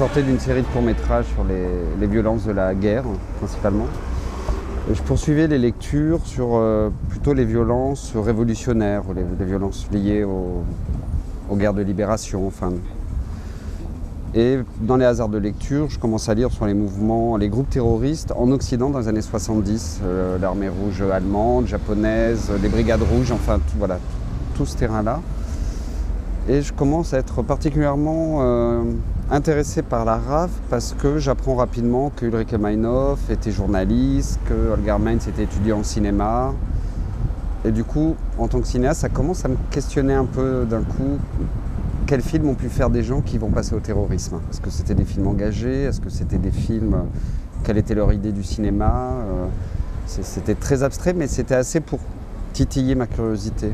sortais d'une série de courts-métrages sur les violences de la guerre, principalement. Et je poursuivais les lectures sur plutôt les violences révolutionnaires, les violences liées aux guerres de libération. Enfin. Et dans les hasards de lecture, je commence à lire sur les mouvements, les groupes terroristes en Occident dans les années 70, l'armée rouge allemande, japonaise, les brigades rouges, enfin voilà, tout ce terrain-là. Et je commence à être particulièrement intéressé par la RAF parce que j'apprends rapidement que Ulrike Meinhof était journaliste, que Holger Meintz était étudiant en cinéma. Et du coup, en tant que cinéaste, ça commence à me questionner un peu d'un coup. Quels films ont pu faire des gens qui vont passer au terrorisme? Est-ce que c'était des films engagés? Est-ce que c'était des films... Quelle était leur idée du cinéma? C'était très abstrait, mais c'était assez pour titiller ma curiosité.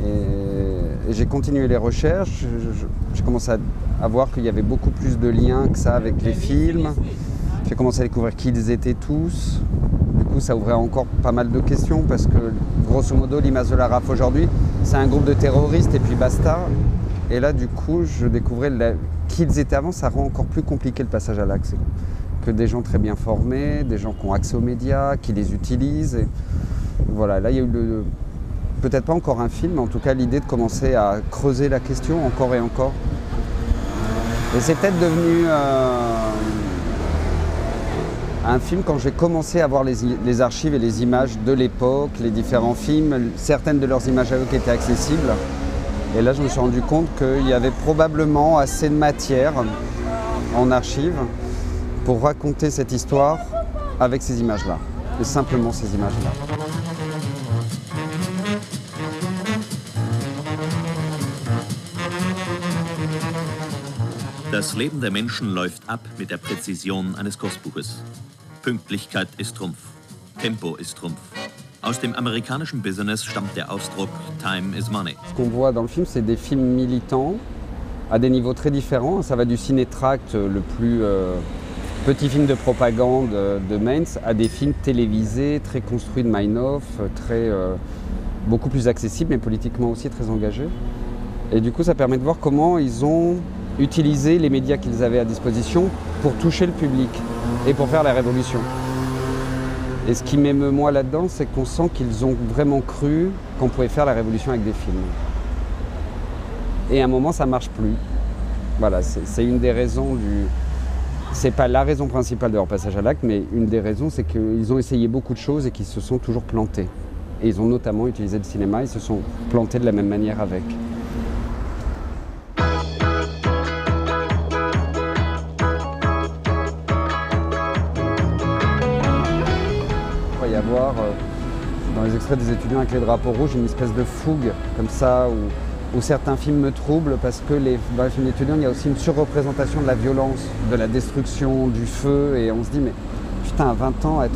Et j'ai continué les recherches. J'ai commencé à voir qu'il y avait beaucoup plus de liens que ça avec les films. J'ai commencé à découvrir qui ils étaient tous. Du coup, ça ouvrait encore pas mal de questions parce que, grosso modo, l'image de la RAF aujourd'hui, c'est un groupe de terroristes et puis basta. Et là, du coup, je découvrais qui ils étaient avant. Ça rend encore plus compliqué le passage à l'acte. Que des gens très bien formés, des gens qui ont accès aux médias, qui les utilisent. Et voilà, là, il y a eu peut-être pas encore un film, mais en tout cas, l'idée de commencer à creuser la question encore et encore. Et c'est peut-être devenu un film quand j'ai commencé à voir les archives et les images de l'époque, les différents films, certaines de leurs images à eux qui étaient accessibles. Et là, je me suis rendu compte qu'il y avait probablement assez de matière en archives pour raconter cette histoire avec ces images-là, et simplement ces images-là. Das Leben der Menschen läuft ab mit der Präzision eines Kursbuches. Pünktlichkeit ist Trumpf. Tempo ist Trumpf. Aus dem amerikanischen Business stammt der Ausdruck Time is Money. Ce qu'on voit dans le film, c'est des films militants à des niveaux très différents. Ça va du ciné-tract, le plus petit film de propagande de Meintz, à des films télévisés, très construits de Meinhof, beaucoup plus accessibles, mais politiquement aussi très engagés. Et du coup, ça permet de voir comment ils ont utilisé les médias qu'ils avaient à disposition pour toucher le public et pour faire la révolution. Et ce qui m'émeut moi là-dedans, c'est qu'on sent qu'ils ont vraiment cru qu'on pouvait faire la révolution avec des films. Et à un moment, ça ne marche plus. Voilà, c'est une des raisons du... C'est pas la raison principale de leur passage à l'acte, mais une des raisons, c'est qu'ils ont essayé beaucoup de choses et qu'ils se sont toujours plantés. Et ils ont notamment utilisé le cinéma, ils se sont plantés de la même manière avec. Il va y avoir dans les extraits des étudiants avec les drapeaux rouges une espèce de fougue comme ça où certains films me troublent parce que dans les films d'étudiants il y a aussi une surreprésentation de la violence, de la destruction, du feu et on se dit mais putain à 20 ans être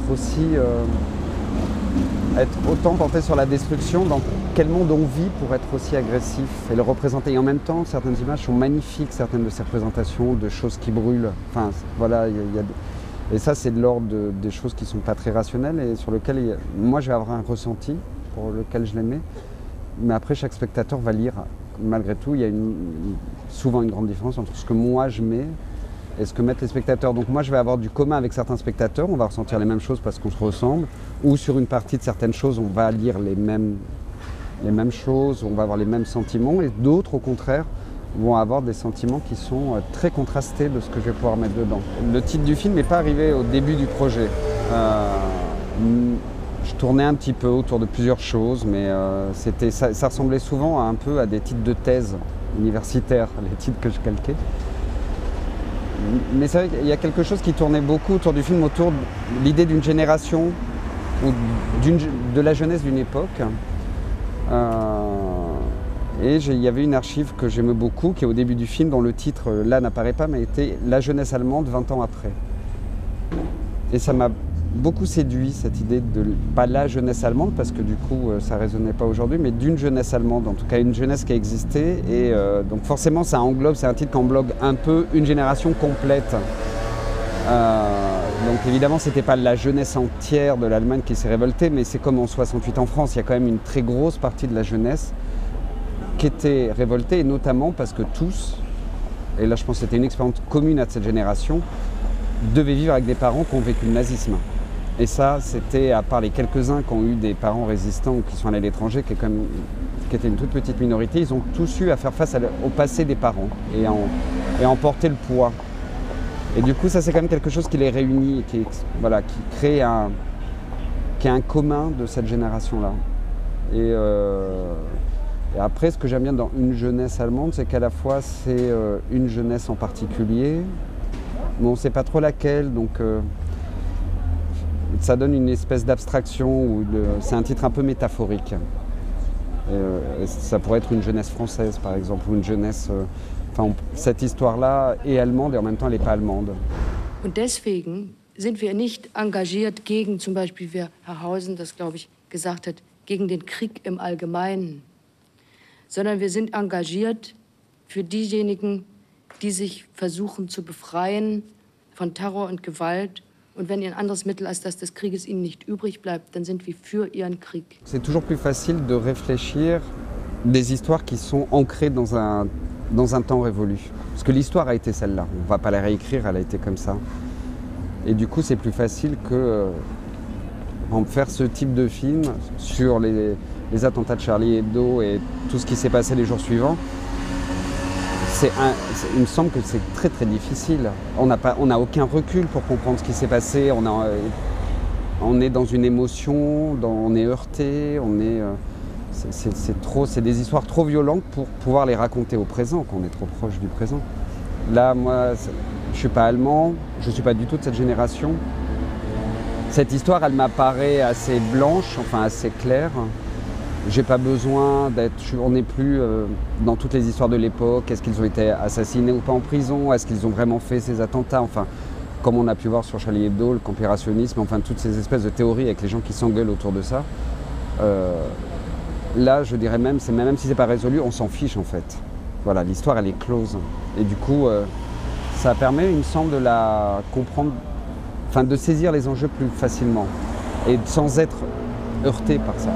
autant porté sur la destruction, dans quel monde on vit pour être aussi agressif et le représenter. Et en même temps certaines images sont magnifiques, certaines de ces représentations de choses qui brûlent. Enfin voilà, et ça, c'est de l'ordre des choses qui ne sont pas très rationnelles et sur lesquelles moi, je vais avoir un ressenti pour lequel je les mets. Mais après, chaque spectateur va lire. Malgré tout, il y a souvent une grande différence entre ce que moi, je mets et ce que mettent les spectateurs. Donc moi, je vais avoir du commun avec certains spectateurs. On va ressentir les mêmes choses parce qu'on se ressemble. Ou sur une partie de certaines choses, on va lire les mêmes choses, on va avoir les mêmes sentiments. Et d'autres, au contraire, vont avoir des sentiments qui sont très contrastés de ce que je vais pouvoir mettre dedans. Le titre du film n'est pas arrivé au début du projet. Je tournais un petit peu autour de plusieurs choses, mais ça ressemblait souvent un peu à des titres de thèse universitaires, les titres que je calquais. Mais c'est vrai qu'il y a quelque chose qui tournait beaucoup autour du film, autour de l'idée d'une génération ou de la jeunesse d'une époque. Et il y avait une archive que j'aimais beaucoup, qui est au début du film, dont le titre, là, n'apparaît pas, mais était « La jeunesse allemande 20 ans après ». Et ça m'a beaucoup séduit, cette idée de, pas la jeunesse allemande, parce que du coup, ça ne résonnait pas aujourd'hui, mais d'une jeunesse allemande, en tout cas une jeunesse qui a existé. Et donc forcément, ça englobe, c'est un titre qui englobe un peu une génération complète. Donc évidemment, c'était pas la jeunesse entière de l'Allemagne qui s'est révoltée, mais c'est comme en 68 en France, il y a quand même une très grosse partie de la jeunesse qui était révoltée, et notamment parce que tous et là je pense que c'était une expérience commune à cette génération, devaient vivre avec des parents qui ont vécu le nazisme. Et ça, c'était, à part les quelques-uns qui ont eu des parents résistants ou qui sont allés à l'étranger, qui était une toute petite minorité, ils ont tous eu à faire face au passé des parents et à en porter le poids. Et du coup, ça c'est quand même quelque chose qui les réunit, qui crée un commun de cette génération-là. Et après, ce que j'aime bien dans Une jeunesse allemande, c'est qu'à la fois c'est une jeunesse en particulier, mais on ne sait pas trop laquelle, donc ça donne une espèce d'abstraction, c'est un titre un peu métaphorique. Ça pourrait être une jeunesse française par exemple, ou une jeunesse... cette histoire-là est allemande et en même temps elle n'est pas allemande. Und deswegen sind wir nicht engagiert gegen, zum Beispiel wie Herr Hausen das, glaube ich, gesagt hat, gegen den Krieg im Allgemeinen, sondern wir sind engagiert für diejenigen, die sich versuchen zu befreien von Terror und Gewalt. Und wenn ein anderes Mittel als das des Krieges ihnen nicht übrig bleibt, dann sind wir für ihren Krieg. C'est toujours plus facile de réfléchir des histoires qui sont ancrées dans un temps révolu. Parce que l'histoire a été celle-là, on ne va pas la réécrire, elle a été comme ça. Et du coup, c'est plus facile que faire ce type de film sur les attentats de Charlie Hebdo et tout ce qui s'est passé les jours suivants. Il me semble que c'est très très difficile. On n'a aucun recul pour comprendre ce qui s'est passé. On est dans une émotion, on est heurté, c'est des histoires trop violentes pour pouvoir les raconter au présent, quand on est trop proche du présent. Là, moi, je ne suis pas allemand, je ne suis pas du tout de cette génération. Cette histoire, elle m'apparaît assez blanche, enfin assez claire. J'ai pas besoin on n'est plus dans toutes les histoires de l'époque. Est-ce qu'ils ont été assassinés ou pas en prison? Est-ce qu'ils ont vraiment fait ces attentats? Enfin, comme on a pu voir sur Charlie Hebdo, le conspirationnisme, enfin toutes ces espèces de théories avec les gens qui s'engueulent autour de ça. Là, je dirais même si c'est pas résolu, on s'en fiche en fait. Voilà, l'histoire elle est close. Et du coup, ça permet, il me semble, de la comprendre, enfin de saisir les enjeux plus facilement et sans être heurté par ça.